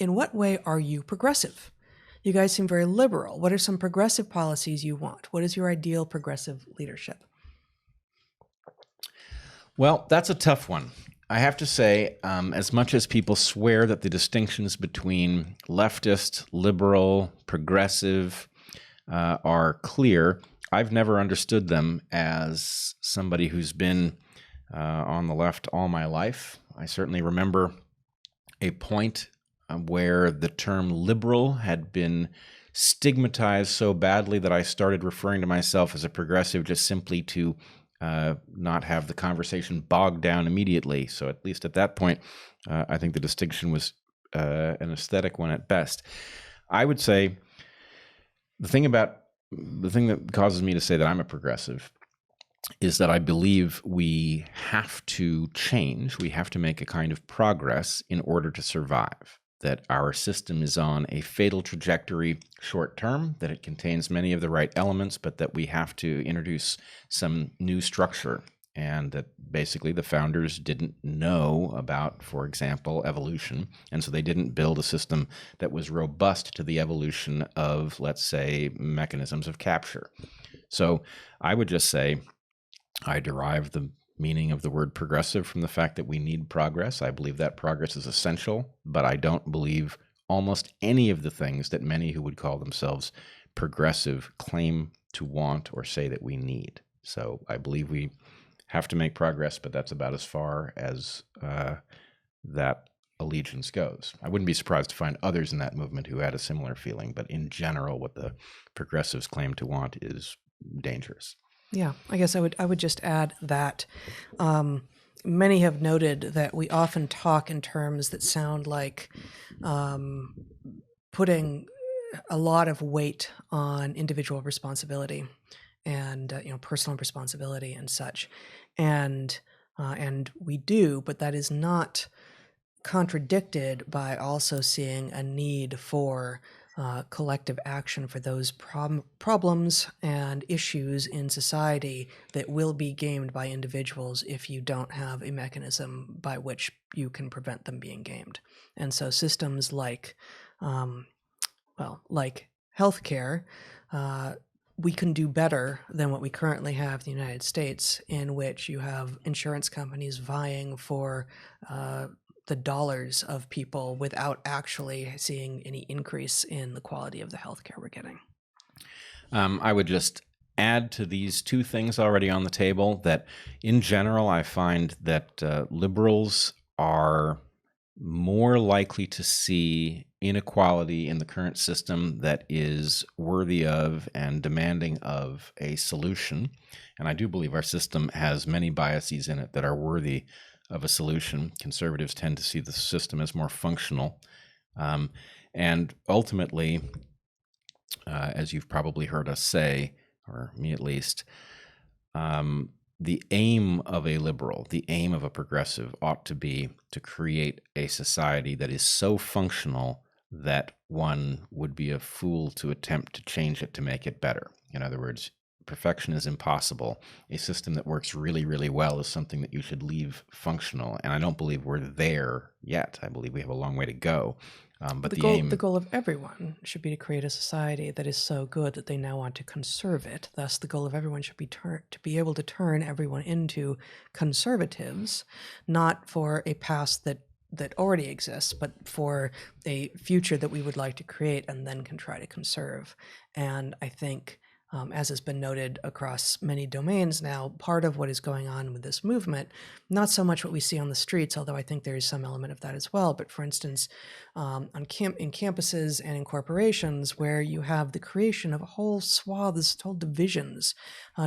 in what way are you progressive? You guys seem very liberal. What are some progressive policies you want? What is your ideal progressive leadership? Well, that's a tough one. I have to say, as much as people swear that the distinctions between leftist, liberal, progressive are clear, I've never understood them as somebody who's been on the left all my life. I certainly remember a point where the term liberal had been stigmatized so badly that I started referring to myself as a progressive just simply to not have the conversation bogged down immediately. So at least at that point, I think the distinction was an aesthetic one at best. I would say the thing that causes me to say that I'm a progressive is that I believe we have to change. We have to make a kind of progress in order to survive. That our system is on a fatal trajectory short term, that it contains many of the right elements, but that we have to introduce some new structure. And that basically the founders didn't know about, for example, evolution. And so they didn't build a system that was robust to the evolution of, let's say, mechanisms of capture. So I would just say I derive the meaning of the word progressive from the fact that we need progress. I believe that progress is essential, but I don't believe almost any of the things that many who would call themselves progressive claim to want or say that we need. So I believe we have to make progress, but that's about as far as that allegiance goes. I wouldn't be surprised to find others in that movement who had a similar feeling, but in general, what the progressives claim to want is dangerous. Yeah, I guess I would just add that many have noted that we often talk in terms that sound like putting a lot of weight on individual responsibility and personal responsibility and such, and we do, but that is not contradicted by also seeing a need for collective action for those problems and issues in society that will be gamed by individuals if you don't have a mechanism by which you can prevent them being gamed. And so systems like healthcare, we can do better than what we currently have in the United States, in which you have insurance companies vying for the dollars of people without actually seeing any increase in the quality of the healthcare we're getting. I would just add to these two things already on the table that in general, I find that liberals are more likely to see inequality in the current system that is worthy of and demanding of a solution. And I do believe our system has many biases in it that are worthy of a solution. Conservatives tend to see the system as more functional. And ultimately, as you've probably heard us say, or me at least, the aim of a liberal, the aim of a progressive ought to be to create a society that is so functional that one would be a fool to attempt to change it to make it better. In other words, perfection is impossible. A system that works really, really well is something that you should leave functional. And I don't believe we're there yet. I believe we have a long way to go. But the goal of everyone should be to create a society that is so good that they now want to conserve it. Thus, the goal of everyone should be to be able to turn everyone into conservatives, not for a past that already exists, but for a future that we would like to create and then can try to conserve. And I think, as has been noted across many domains now, part of what is going on with this movement, not so much what we see on the streets, although I think there is some element of that as well, but for instance, in campuses and in corporations where you have the creation of a whole swaths, whole divisions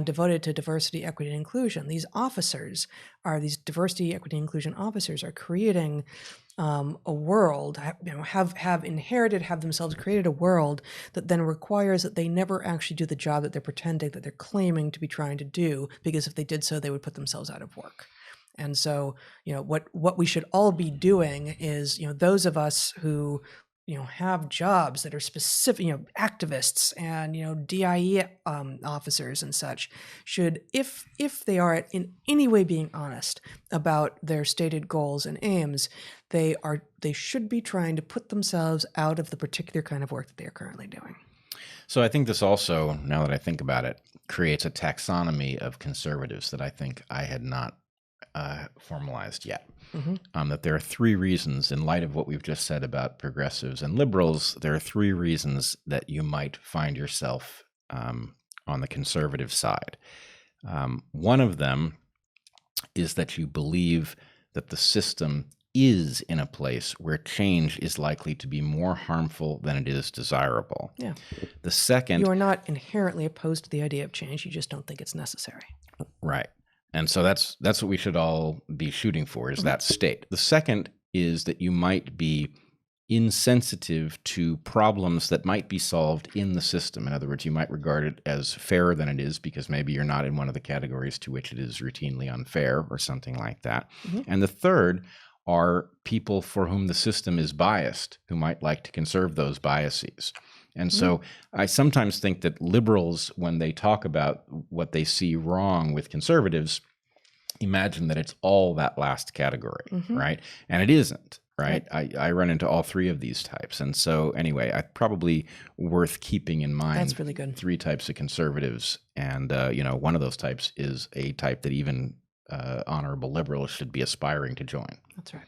devoted to diversity, equity, and inclusion. These diversity, equity, and inclusion officers are creating a world, have themselves created a world that then requires that they never actually do the job that they're pretending, that they're claiming to be trying to do, because if they did so, they would put themselves out of work. And so, what we should all be doing is, those of us who have jobs that are specific, activists and, DIE officers and such should, if they are in any way being honest about their stated goals and aims, they should be trying to put themselves out of the particular kind of work that they are currently doing. So I think this also, now that I think about it, creates a taxonomy of conservatives that I think I had not formalized yet. That there are three reasons, in light of what we've just said about progressives and liberals, there are three reasons that you might find yourself on the conservative side. One of them is that you believe that the system is in a place where change is likely to be more harmful than it is desirable. Yeah. The second... You are not inherently opposed to the idea of change. You just don't think it's necessary. Right. And so that's what we should all be shooting for, is that state. The second is that you might be insensitive to problems that might be solved in the system. In other words, you might regard it as fairer than it is because maybe you're not in one of the categories to which it is routinely unfair or something like that. And the third are people for whom the system is biased, who might like to conserve those biases. And so I sometimes think that liberals, when they talk about what they see wrong with conservatives, imagine that it's all that last category, right? And it isn't, right? I run into all three of these types. And so anyway, probably worth keeping in mind. That's really good. Three types of conservatives. And, one of those types is a type that even honorable liberals should be aspiring to join. That's right.